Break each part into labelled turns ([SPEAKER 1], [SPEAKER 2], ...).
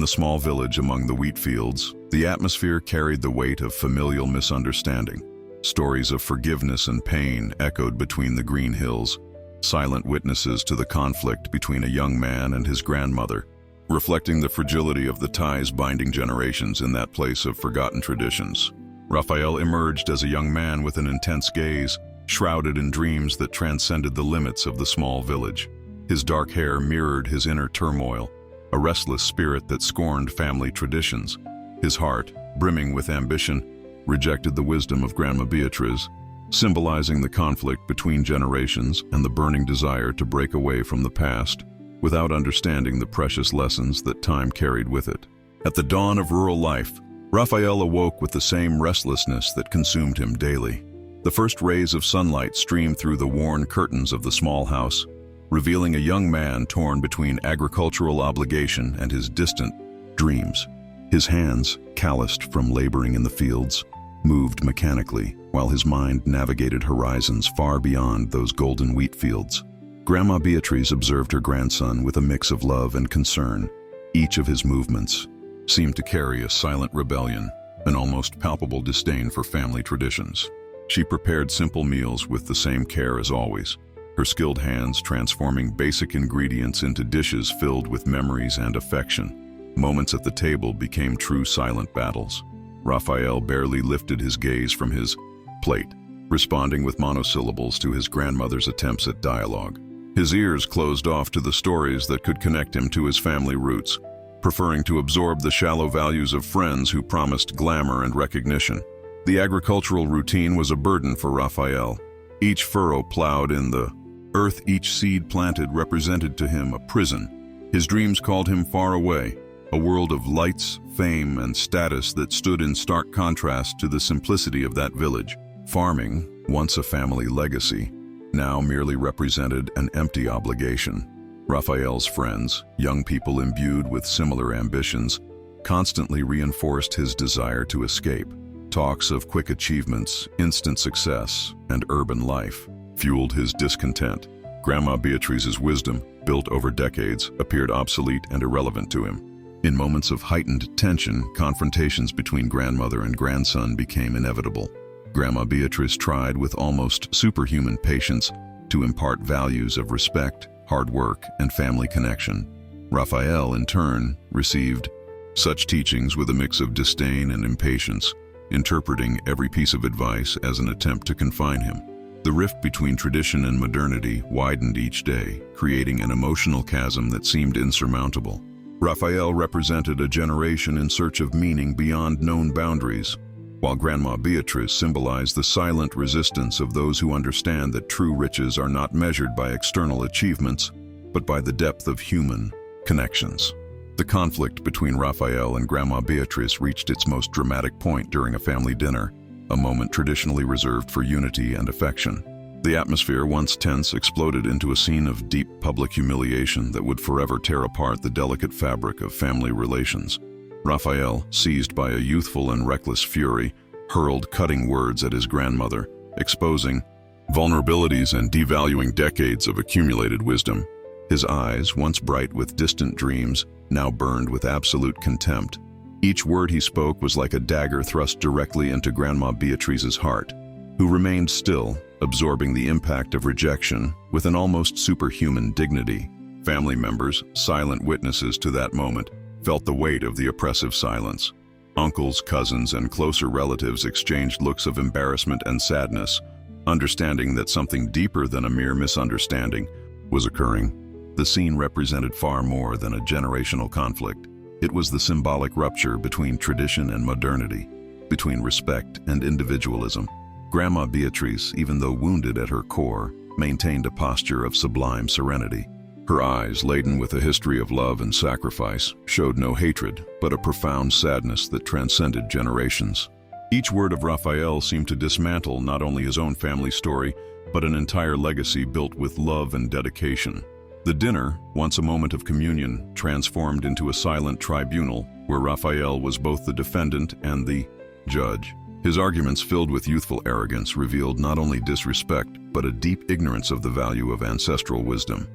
[SPEAKER 1] the small village among the wheat fields, the atmosphere carried the weight of familial misunderstanding. Stories of forgiveness and pain echoed between the green hills, silent witnesses to the conflict between a young man and his grandmother, reflecting the fragility of the ties binding generations in that place of forgotten traditions. Raphael emerged as a young man with an intense gaze, shrouded in dreams that transcended the limits of the small village. His dark hair mirrored his inner turmoil, a restless spirit that scorned family traditions. His heart, brimming with ambition, rejected the wisdom of Grandma Beatriz, symbolizing the conflict between generations and the burning desire to break away from the past, without understanding the precious lessons that time carried with it. At the dawn of rural life, Raphael awoke with the same restlessness that consumed him daily. The first rays of sunlight streamed through the worn curtains of the small house, revealing a young man torn between agricultural obligation and his distant dreams. His hands, calloused from laboring in the fields, moved mechanically, while his mind navigated horizons far beyond those golden wheat fields. Grandma Beatriz observed her grandson with a mix of love and concern. Each of his movements seemed to carry a silent rebellion, an almost palpable disdain for family traditions. She prepared simple meals with the same care as always, her skilled hands transforming basic ingredients into dishes filled with memories and affection. Moments at the table became true silent battles. Raphael barely lifted his gaze from his plate, responding with monosyllables to his grandmother's attempts at dialogue. His ears closed off to the stories that could connect him to his family roots, preferring to absorb the shallow values of friends who promised glamour and recognition. The agricultural routine was a burden for Raphael. Each furrow plowed in the earth, each seed planted represented to him a prison. His dreams called him far away, a world of lights, fame, and status that stood in stark contrast to the simplicity of that village. Farming, once a family legacy, now merely represented an empty obligation. Raphael's friends, young people imbued with similar ambitions, constantly reinforced his desire to escape. Talks of quick achievements, instant success, and urban life fueled his discontent. Grandma Beatriz's wisdom, built over decades, appeared obsolete and irrelevant to him. In moments of heightened tension, confrontations between grandmother and grandson became inevitable. Grandma Beatriz tried with almost superhuman patience to impart values of respect, hard work, and family connection. Raphael, in turn, received such teachings with a mix of disdain and impatience, interpreting every piece of advice as an attempt to confine him. The rift between tradition and modernity widened each day, creating an emotional chasm that seemed insurmountable. Raphael represented a generation in search of meaning beyond known boundaries, while Grandma Beatriz symbolized the silent resistance of those who understand that true riches are not measured by external achievements, but by the depth of human connections. The conflict between Raphael and Grandma Beatriz reached its most dramatic point during a family dinner, a moment traditionally reserved for unity and affection. The atmosphere, once tense, exploded into a scene of deep public humiliation that would forever tear apart the delicate fabric of family relations. Raphael, seized by a youthful and reckless fury, hurled cutting words at his grandmother, exposing vulnerabilities and devaluing decades of accumulated wisdom. His eyes, once bright with distant dreams, now burned with absolute contempt. Each word he spoke was like a dagger thrust directly into Grandma Beatriz's heart, who remained still, absorbing the impact of rejection with an almost superhuman dignity. Family members, silent witnesses to that moment, felt the weight of the oppressive silence. Uncles, cousins, and closer relatives exchanged looks of embarrassment and sadness, understanding that something deeper than a mere misunderstanding was occurring. The scene represented far more than a generational conflict. It was the symbolic rupture between tradition and modernity, between respect and individualism. Grandma Beatriz, even though wounded at her core, maintained a posture of sublime serenity. Her eyes, laden with a history of love and sacrifice, showed no hatred, but a profound sadness that transcended generations. Each word of Raphael seemed to dismantle not only his own family story, but an entire legacy built with love and dedication. The dinner, once a moment of communion, transformed into a silent tribunal where Raphael was both the defendant and the judge. His arguments, filled with youthful arrogance, revealed not only disrespect, but a deep ignorance of the value of ancestral wisdom.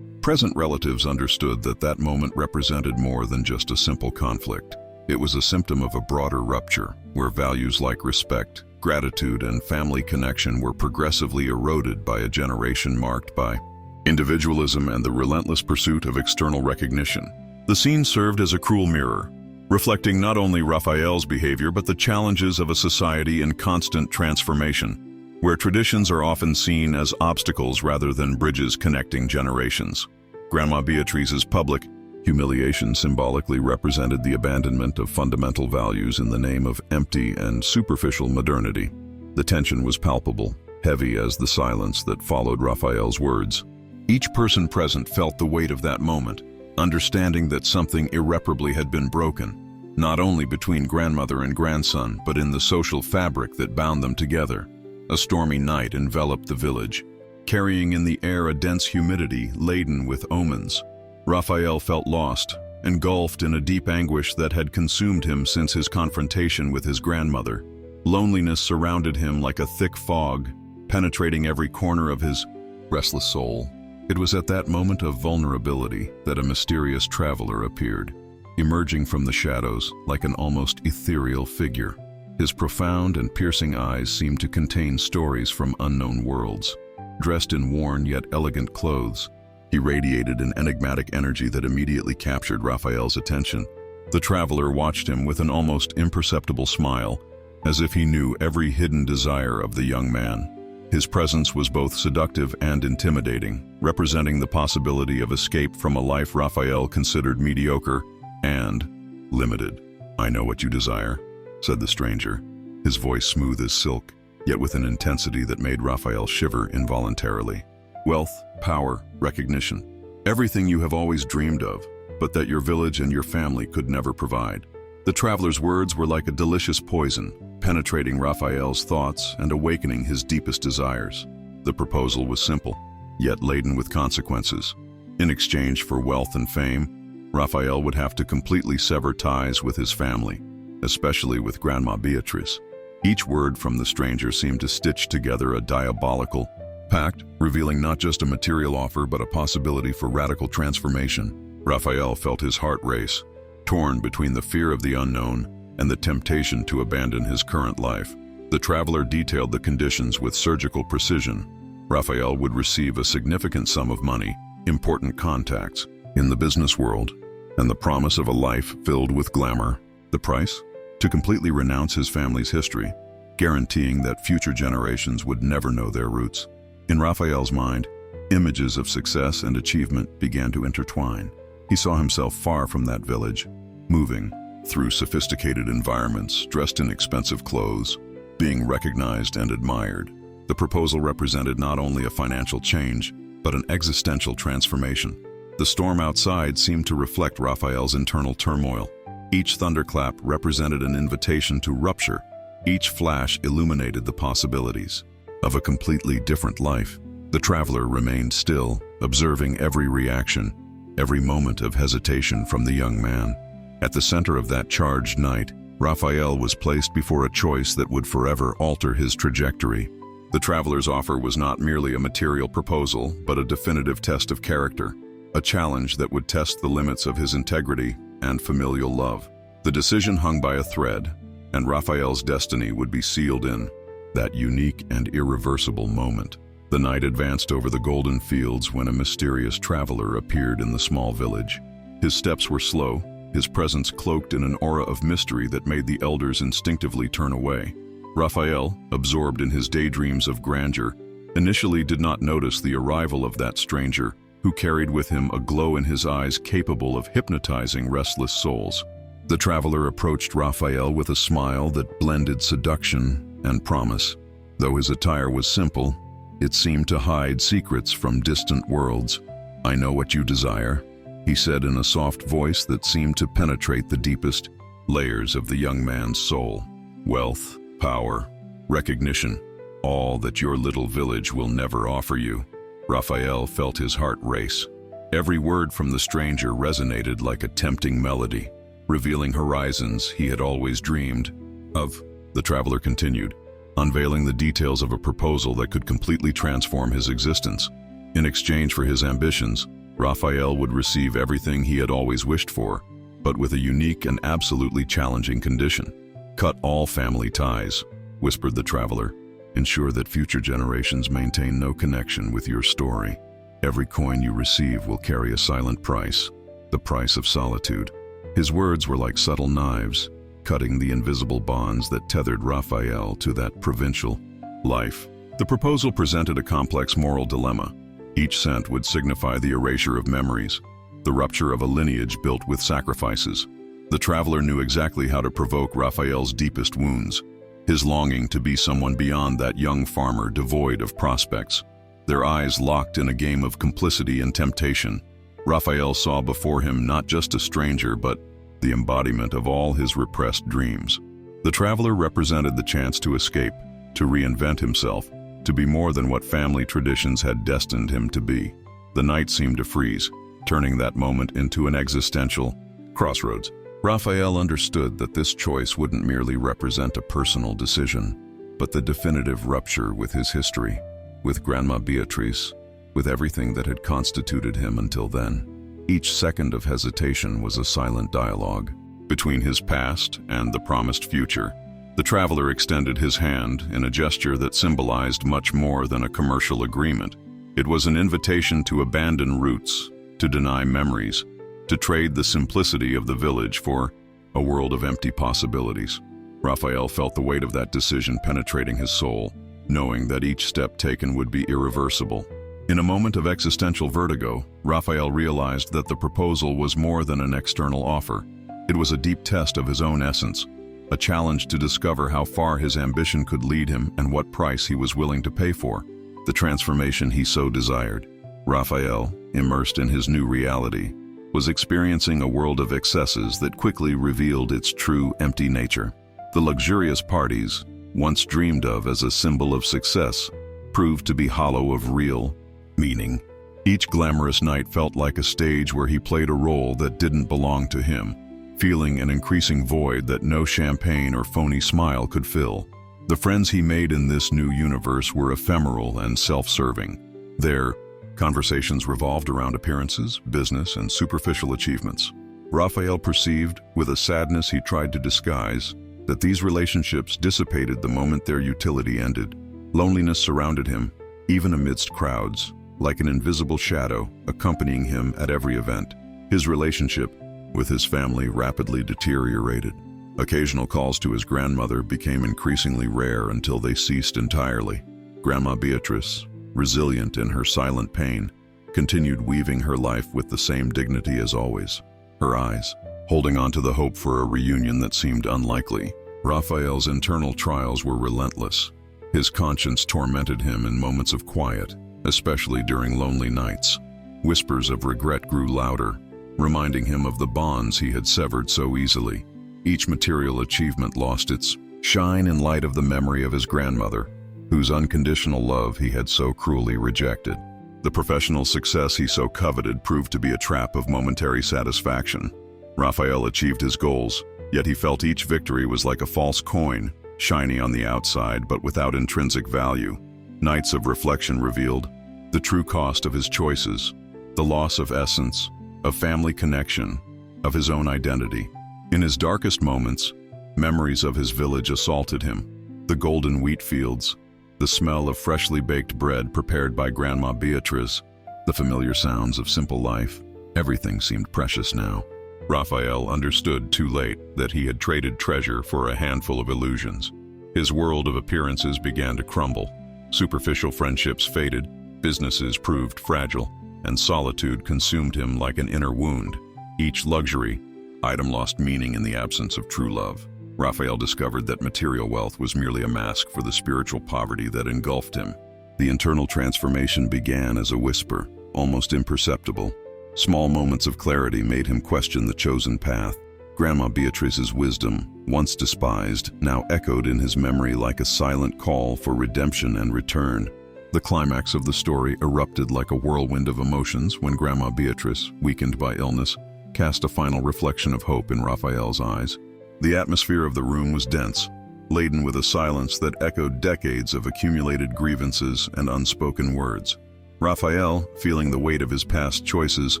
[SPEAKER 1] Present relatives understood that that moment represented more than just a simple conflict. It was a symptom of a broader rupture, where values like respect, gratitude, and family connection were progressively eroded by a generation marked by individualism and the relentless pursuit of external recognition. The scene served as a cruel mirror, reflecting not only Raphael's behavior but the challenges of a society in constant transformation, where traditions are often seen as obstacles rather than bridges connecting generations. Grandma Beatrice's public humiliation symbolically represented the abandonment of fundamental values in the name of empty and superficial modernity. The tension was palpable, heavy as the silence that followed Raphael's words. Each person present felt the weight of that moment, understanding that something irreparably had been broken, not only between grandmother and grandson, but in the social fabric that bound them together. A stormy night enveloped the village, carrying in the air a dense humidity laden with omens. Raphael felt lost, engulfed in a deep anguish that had consumed him since his confrontation with his grandmother. Loneliness surrounded him like a thick fog, penetrating every corner of his restless soul. It was at that moment of vulnerability that a mysterious traveler appeared, emerging from the shadows like an almost ethereal figure. His profound and piercing eyes seemed to contain stories from unknown worlds. Dressed in worn yet elegant clothes, he radiated an enigmatic energy that immediately captured Raphael's attention. The traveler watched him with an almost imperceptible smile, as if he knew every hidden desire of the young man. His presence was both seductive and intimidating, representing the possibility of escape from a life Raphael considered mediocre and limited. "I know what you desire," said the stranger, his voice smooth as silk, yet with an intensity that made Raphael shiver involuntarily. "Wealth, power, recognition. Everything you have always dreamed of, but that your village and your family could never provide." The traveler's words were like a delicious poison, penetrating Raphael's thoughts and awakening his deepest desires. The proposal was simple, yet laden with consequences. In exchange for wealth and fame, Raphael would have to completely sever ties with his family, especially with Grandma Beatrice. Each word from the stranger seemed to stitch together a diabolical pact, revealing not just a material offer but a possibility for radical transformation. Raphael felt his heart race, torn between the fear of the unknown and the temptation to abandon his current life. The traveler detailed the conditions with surgical precision. Raphael would receive a significant sum of money, important contacts in the business world, and the promise of a life filled with glamour. The price? To completely renounce his family's history, guaranteeing that future generations would never know their roots. In Raphael's mind, images of success and achievement began to intertwine. He saw himself far from that village, moving through sophisticated environments, dressed in expensive clothes, being recognized and admired. The proposal represented not only a financial change, but an existential transformation. The storm outside seemed to reflect Raphael's internal turmoil. Each thunderclap represented an invitation to rupture. Each flash illuminated the possibilities of a completely different life. The traveler remained still, observing every reaction, every moment of hesitation from the young man. At the center of that charged night, Raphael was placed before a choice that would forever alter his trajectory. The traveler's offer was not merely a material proposal, but a definitive test of character, a challenge that would test the limits of his integrity and familial love. The decision hung by a thread, and Raphael's destiny would be sealed in that unique and irreversible moment. The night advanced over the golden fields when a mysterious traveler appeared in the small village. His steps were slow, his presence cloaked in an aura of mystery that made the elders instinctively turn away. Raphael, absorbed in his daydreams of grandeur, initially did not notice the arrival of that stranger, who carried with him a glow in his eyes capable of hypnotizing restless souls. The traveler approached Raphael with a smile that blended seduction and promise. Though his attire was simple, it seemed to hide secrets from distant worlds. "I know what you desire," he said in a soft voice that seemed to penetrate the deepest layers of the young man's soul. "Wealth, power, recognition, all that your little village will never offer you." Raphael felt his heart race. Every word from the stranger resonated like a tempting melody, revealing horizons he had always dreamed of. The traveler continued, unveiling the details of a proposal that could completely transform his existence. In exchange for his ambitions, Raphael would receive everything he had always wished for, but with a unique and absolutely challenging condition. "Cut all family ties," whispered the traveler. "Ensure that future generations maintain no connection with your story. Every coin you receive will carry a silent price, the price of solitude." His words were like subtle knives, cutting the invisible bonds that tethered Raphael to that provincial life. The proposal presented a complex moral dilemma. Each cent would signify the erasure of memories, the rupture of a lineage built with sacrifices. The traveler knew exactly how to provoke Raphael's deepest wounds, his longing to be someone beyond that young farmer devoid of prospects. Their eyes locked in a game of complicity and temptation. Raphael saw before him not just a stranger, but the embodiment of all his repressed dreams. The traveler represented the chance to escape, to reinvent himself, to be more than what family traditions had destined him to be. The night seemed to freeze, turning that moment into an existential crossroads. Raphael understood that this choice wouldn't merely represent a personal decision, but the definitive rupture with his history, with Grandma Beatrice, with everything that had constituted him until then. Each second of hesitation was a silent dialogue between his past and the promised future. The traveler extended his hand in a gesture that symbolized much more than a commercial agreement. It was an invitation to abandon roots, to deny memories, to trade the simplicity of the village for a world of empty possibilities. Raphael felt the weight of that decision penetrating his soul, knowing that each step taken would be irreversible. In a moment of existential vertigo, Raphael realized that the proposal was more than an external offer. It was a deep test of his own essence, a challenge to discover how far his ambition could lead him and what price he was willing to pay for the transformation he so desired. Raphael, immersed in his new reality, was experiencing a world of excesses that quickly revealed its true empty nature. The luxurious parties, once dreamed of as a symbol of success, proved to be hollow of real meaning. Each glamorous night felt like a stage where he played a role that didn't belong to him, feeling an increasing void that no champagne or phony smile could fill. The friends he made in this new universe were ephemeral and self-serving. Their conversations revolved around appearances, business, and superficial achievements. Raphael perceived, with a sadness he tried to disguise, that these relationships dissipated the moment their utility ended. Loneliness surrounded him, even amidst crowds, like an invisible shadow accompanying him at every event. His relationship with his family rapidly deteriorated. Occasional calls to his grandmother became increasingly rare until they ceased entirely. Grandma Beatrice, resilient in her silent pain, continued weaving her life with the same dignity as always, her eyes holding on to the hope for a reunion that seemed unlikely. Raphael's internal trials were relentless. His conscience tormented him in moments of quiet, especially during lonely nights. Whispers of regret grew louder, reminding him of the bonds he had severed so easily. Each material achievement lost its shine in light of the memory of his grandmother, whose unconditional love he had so cruelly rejected. The professional success he so coveted proved to be a trap of momentary satisfaction. Raphael achieved his goals, yet he felt each victory was like a false coin, shiny on the outside but without intrinsic value. Nights of reflection revealed the true cost of his choices, the loss of essence, of family connection, of his own identity. In his darkest moments, memories of his village assaulted him. The golden wheat fields, the smell of freshly baked bread prepared by Grandma Beatrice, the familiar sounds of simple life. Everything seemed precious now. Raphael understood too late that he had traded treasure for a handful of illusions. His world of appearances began to crumble. Superficial friendships faded, businesses proved fragile, and solitude consumed him like an inner wound. Each luxury item lost meaning in the absence of true love. Raphael discovered that material wealth was merely a mask for the spiritual poverty that engulfed him. The internal transformation began as a whisper, almost imperceptible. Small moments of clarity made him question the chosen path. Grandma Beatrice's wisdom, once despised, now echoed in his memory like a silent call for redemption and return. The climax of the story erupted like a whirlwind of emotions when Grandma Beatrice, weakened by illness, cast a final reflection of hope in Raphael's eyes. The atmosphere of the room was dense, laden with a silence that echoed decades of accumulated grievances and unspoken words. Raphael, feeling the weight of his past choices,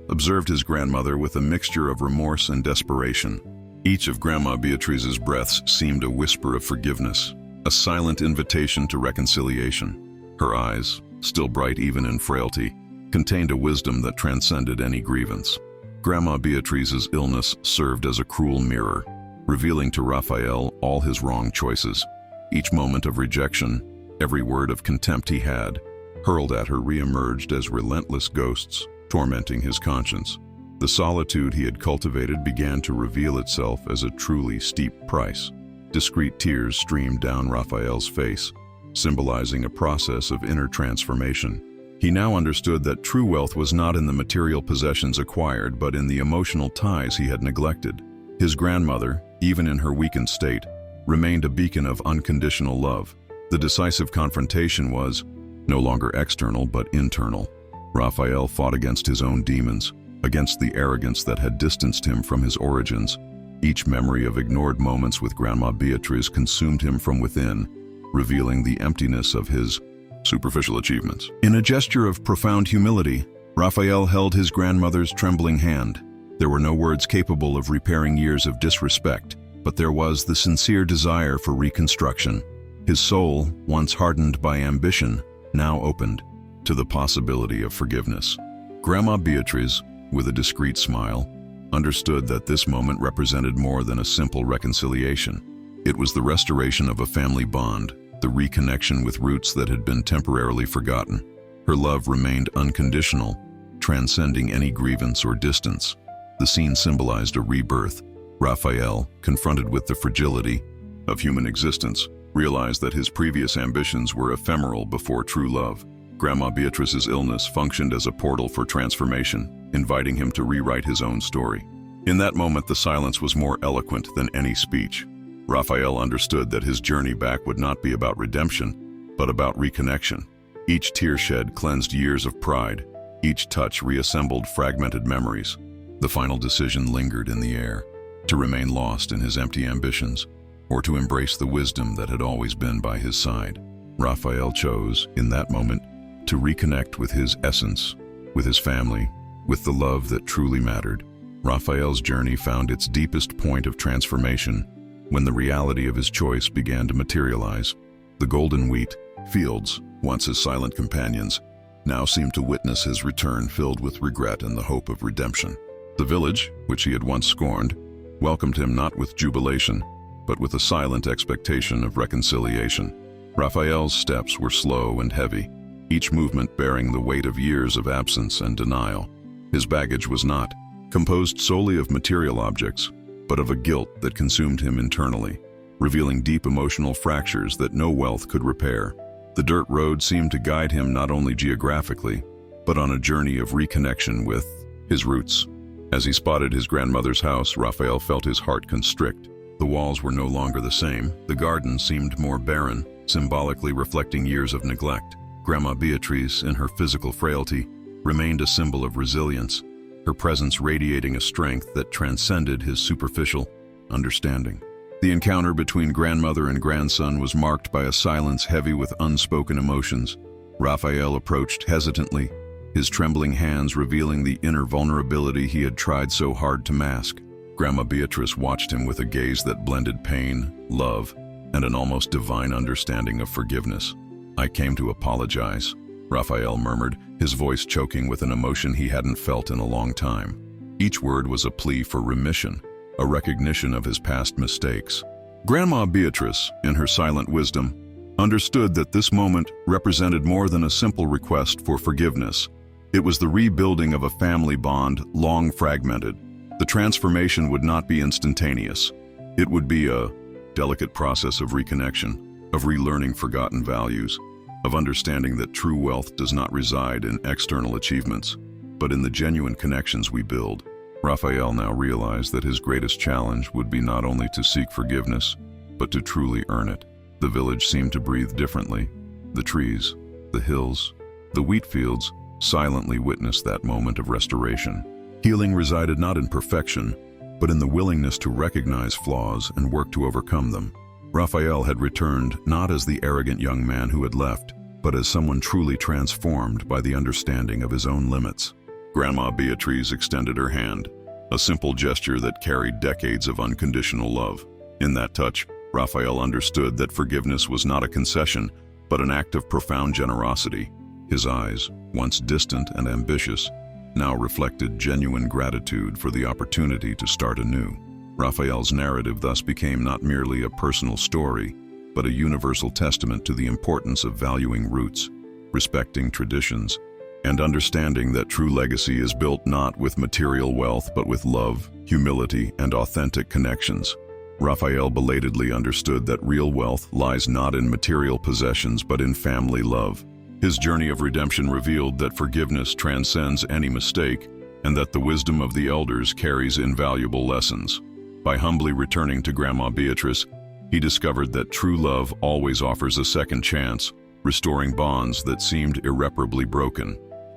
[SPEAKER 1] observed his grandmother with a mixture of remorse and desperation. Each of Grandma Beatrice's breaths seemed a whisper of forgiveness, a silent invitation to reconciliation. Her eyes, still bright even in frailty, contained a wisdom that transcended any grievance. Grandma Beatrice's illness served as a cruel mirror, revealing to Raphael all his wrong choices. Each moment of rejection, every word of contempt he had, hurled at her re-emerged as relentless ghosts, tormenting his conscience. The solitude he had cultivated began to reveal itself as a truly steep price. Discreet tears streamed down Raphael's face, symbolizing a process of inner transformation. He now understood that true wealth was not in the material possessions acquired, but in the emotional ties he had neglected. His grandmother, even in her weakened state, remained a beacon of unconditional love. The decisive confrontation was no longer external but internal. Raphael fought against his own demons, against the arrogance that had distanced him from his origins. Each memory of ignored moments with Grandma Beatrice consumed him from within, revealing the emptiness of his superficial achievements. In a gesture of profound humility, Raphael held his grandmother's trembling hand. There were no words capable of repairing years of disrespect, but there was the sincere desire for reconstruction. His soul, once hardened by ambition, now opened to the possibility of forgiveness. Grandma Beatrice, with a discreet smile, understood that this moment represented more than a simple reconciliation. It was the restoration of a family bond, the reconnection with roots that had been temporarily forgotten. Her love remained unconditional, transcending any grievance or distance. The scene symbolized a rebirth. Raphael, confronted with the fragility of human existence, realized that his previous ambitions were ephemeral before true love. Grandma Beatrice's illness functioned as a portal for transformation, inviting him to rewrite his own story. In that moment, the silence was more eloquent than any speech. Raphael understood that his journey back would not be about redemption, but about reconnection. Each tear shed cleansed years of pride. Each touch reassembled fragmented memories. The final decision lingered in the air, to remain lost in his empty ambitions, or to embrace the wisdom that had always been by his side. Raphael chose, in that moment, to reconnect with his essence, with his family, with the love that truly mattered. Raphael's journey found its deepest point of transformation when the reality of his choice began to materialize. The golden wheat fields, once his silent companions, now seemed to witness his return filled with regret and the hope of redemption. The village, which he had once scorned, welcomed him not with jubilation, but with a silent expectation of reconciliation. Raphael's steps were slow and heavy, each movement bearing the weight of years of absence and denial. His baggage was not composed solely of material objects, but of a guilt that consumed him internally, revealing deep emotional fractures that no wealth could repair. The dirt road seemed to guide him not only geographically, but on a journey of reconnection with his roots. As he spotted his grandmother's house, Raphael felt his heart constrict. The walls were no longer the same. The garden seemed more barren, symbolically reflecting years of neglect. Grandma Beatrice, in her physical frailty, remained a symbol of resilience, her presence radiating a strength that transcended his superficial understanding. The encounter between grandmother and grandson was marked by a silence heavy with unspoken emotions. Raphael approached hesitantly, his trembling hands revealing the inner vulnerability he had tried so hard to mask. Grandma Beatrice watched him with a gaze that blended pain, love, and an almost divine understanding of forgiveness. "I came to apologize," Raphael murmured, his voice choking with an emotion he hadn't felt in a long time. Each word was a plea for remission, a recognition of his past mistakes. Grandma Beatrice, in her silent wisdom, understood that this moment represented more than a simple request for forgiveness. It was the rebuilding of a family bond long fragmented. The transformation would not be instantaneous. It would be a delicate process of reconnection, of relearning forgotten values, of understanding that true wealth does not reside in external achievements, but in the genuine connections we build. Raphael now realized that his greatest challenge would be not only to seek forgiveness, but to truly earn it. The village seemed to breathe differently. The trees, the hills, the wheat fields silently witnessed that moment of restoration. Healing resided not in perfection, but in the willingness to recognize flaws and work to overcome them. Raphael had returned not as the arrogant young man who had left, but as someone truly transformed by the understanding of his own limits. Grandma Beatrice extended her hand, a simple gesture that carried decades of unconditional love. In that touch, Raphael understood that forgiveness was not a concession, but an act of profound generosity. His eyes, once distant and ambitious, now reflected genuine gratitude for the opportunity to start anew. Raphael's narrative thus became not merely a personal story, but a universal testament to the importance of valuing roots, respecting traditions, and understanding that true legacy is built not with material wealth but with love, humility, and authentic connections. Raphael belatedly understood that real wealth lies not in material possessions but in family love. His journey of redemption revealed that forgiveness transcends any mistake and that the wisdom of the elders carries invaluable lessons. By humbly returning to Grandma Beatrice, he discovered that true love always offers a second chance, restoring bonds that seemed irreparably broken.